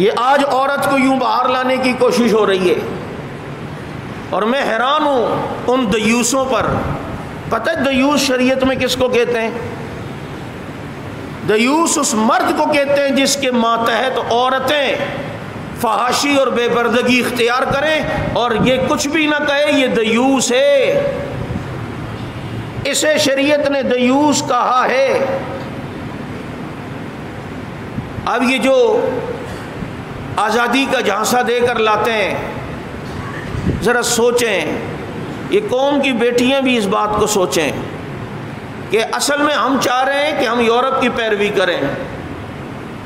یہ آج عورت کو یوں باہر لانے کی کوشش ہو رہی ہے، اور میں حیران ہوں ان دیوسوں پر۔ پتہ ہے دیوس شریعت میں کس کو کہتے ہیں؟ دیوس اس مرد کو کہتے ہیں جس کے ماتحت عورتیں فحاشی اور بے پردگی اختیار کریں اور یہ کچھ بھی نہ کہے، یہ دیوس ہے۔ اسے شریعت نے دیوس کہا ہے۔ اب یہ جو آزادی کا جھانسا دے کر لاتے ہیں، ذرا سوچیں، یہ قوم کی بیٹیاں بھی اس بات کو سوچیں کہ اصل میں ہم چاہ رہے ہیں کہ ہم یورپ کی پیروی کریں،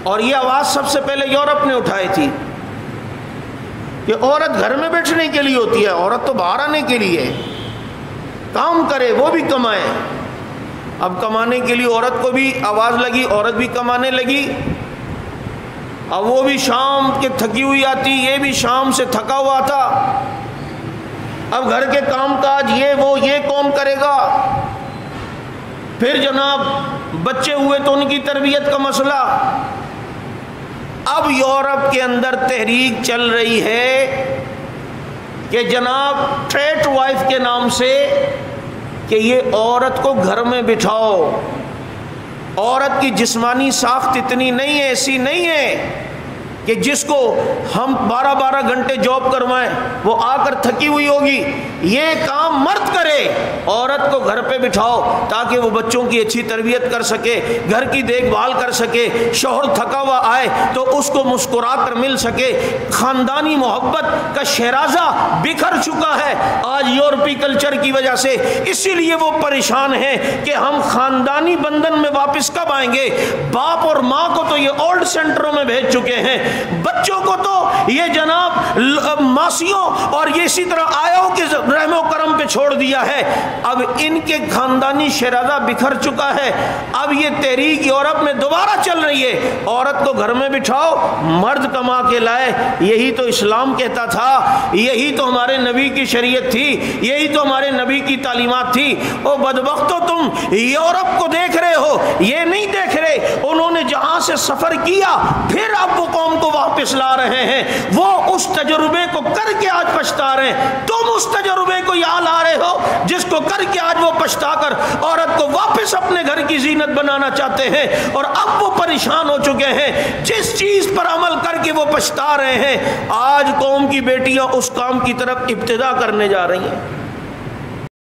اور یہ آواز سب سے پہلے یورپ نے اٹھائی تھی کہ عورت گھر میں بیٹھنے کے لیے ہوتی ہے، عورت تو باہر آنے کے لیے، کام کرے، وہ بھی کمائے۔ اب کمانے کے لیے عورت کو بھی آواز لگی، عورت بھی کمانے لگی۔ اب وہ بھی شام کے تھکی ہوئی آتی، یہ بھی شام سے تھکا ہوا تھا۔ اب گھر کے کام کاج یہ کون کرے گا؟ پھر جناب بچے ہوئے تو ان کی تربیت کا مسئلہ۔ اب یورپ کے اندر تحریک چل رہی ہے کہ جناب ٹریٹ وائف کے نام سے کہ یہ عورت کو گھر میں بٹھاؤ۔ عورت کی جسمانی ساخت اتنی نہیں ہے، ایسی نہیں ہے کہ جس کو ہم 12 گھنٹے جاب کروائیں، وہ آ کر تھکی ہوئی ہوگی۔ یہ کام مرد کرے، عورت کو گھر پہ بٹھاؤ تاکہ وہ بچوں کی اچھی تربیت کر سکے، گھر کی دیکھ بھال کر سکے، شوہر تھکا ہوا آئے تو اس کو مسکرا کر مل سکے۔ خاندانی محبت کا شیرازہ بکھر چکا ہے آج یورپی کلچر کی وجہ سے، اسی لیے وہ پریشان ہیں کہ ہم خاندانی بندھن میں واپس کب آئیں گے۔ باپ اور ماں کو تو یہ اولڈ سینٹروں میں بھیج چکے ہیں، بچوں کو تو یہ جناب ماسیوں اور یہ اسی طرح آیاؤں کے رحم و کرم پہ چھوڑ دیا ہے۔ اب ان کے خاندانی شیرازہ بکھر چکا ہے۔ اب یہ تحریک یورپ میں دوبارہ چل رہی ہے، عورت کو گھر میں بٹھاؤ، مرد کما کے لائے۔ یہی تو اسلام کہتا تھا، یہی تو ہمارے نبی کی شریعت تھی، یہی تو ہمارے نبی کی تعلیمات تھی۔ او بدبختو، تم یورپ کو دیکھ رہے ہو، یہ نہیں دیکھ رہے انہوں نے جہاں سے سفر کیا پھر اب وہ قوم کو واپس لا رہے ہیں۔ وہ اس تجربے کو کر کے آج پچھتا رہے ہیں، تم اس تجربے کو یہاں لا رہے ہو جس کو کر کے آج وہ پچھتا کر عورت کو واپس اپنے گھر کی زینت بنانا چاہتے ہیں، اور اب وہ پریشان ہو چکے ہیں۔ جس چیز پر عمل کر کے وہ پچھتا رہے ہیں، آج قوم کی بیٹیاں اس کام کی طرف ابتدا کرنے جا رہی ہیں۔